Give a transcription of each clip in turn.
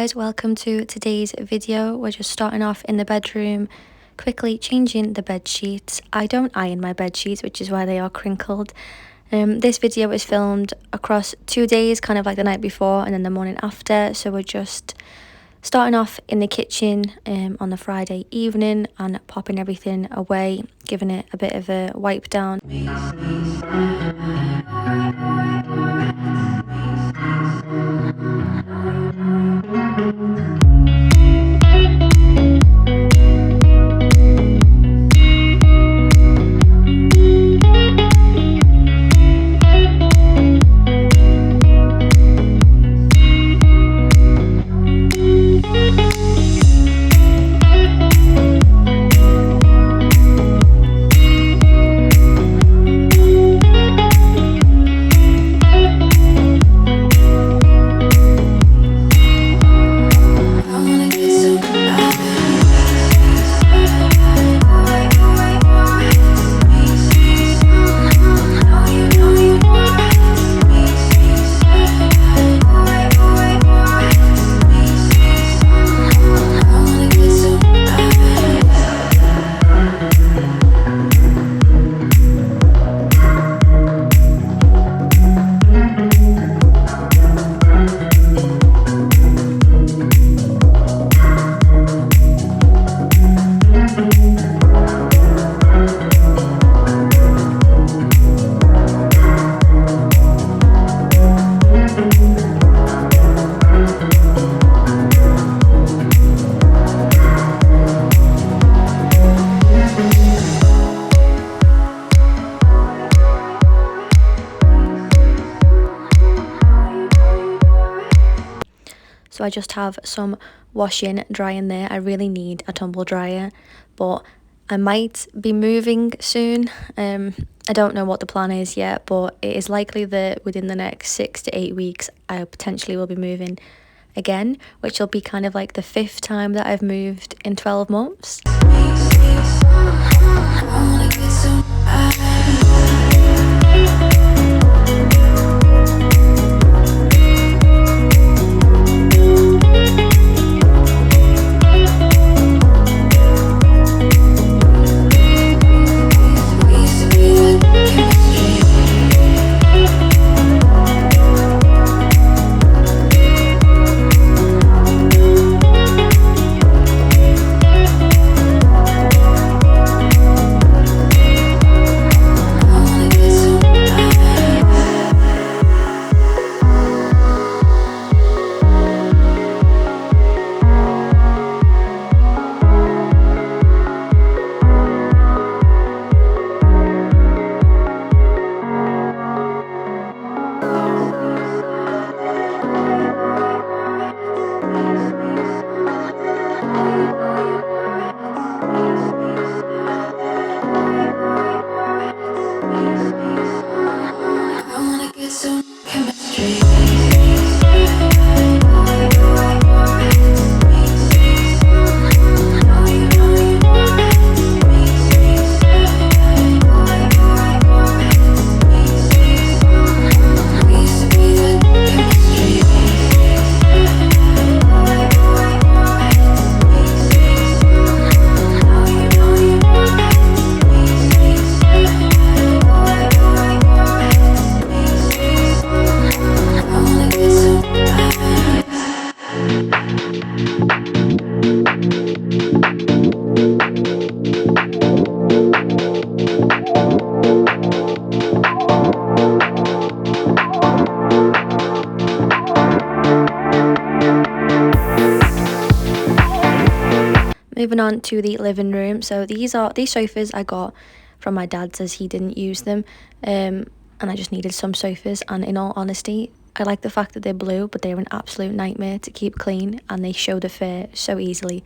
guys, welcome to today's video. We're just starting off in the bedroom, quickly changing the bed sheets. I don't iron my bed sheets, which is why they are crinkled. This video is filmed across 2 days, kind of like the night before and then the morning after. So we're just starting off in the kitchen on the Friday evening and popping everything away, giving it a bit of a wipe down. So I just have some washing drying there. I really need a tumble dryer, but I might be moving soon. I don't know what the plan is yet, but it is likely that within the next 6 to 8 weeks I potentially will be moving again, which will be kind of like the 5th time that I've moved in 12 months. Moving on to the living room. So these sofas I got from my dad's as he didn't use them, and I just needed some sofas, and in all honesty I like the fact that they're blue, but they're an absolute nightmare to keep clean and they show the fur so easily.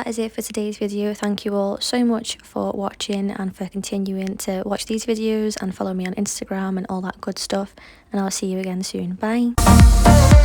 is it for today's video. Thank you all so much for watching and for continuing to watch these videos and follow me on Instagram and all that good stuff. And I'll see you again soon. Bye.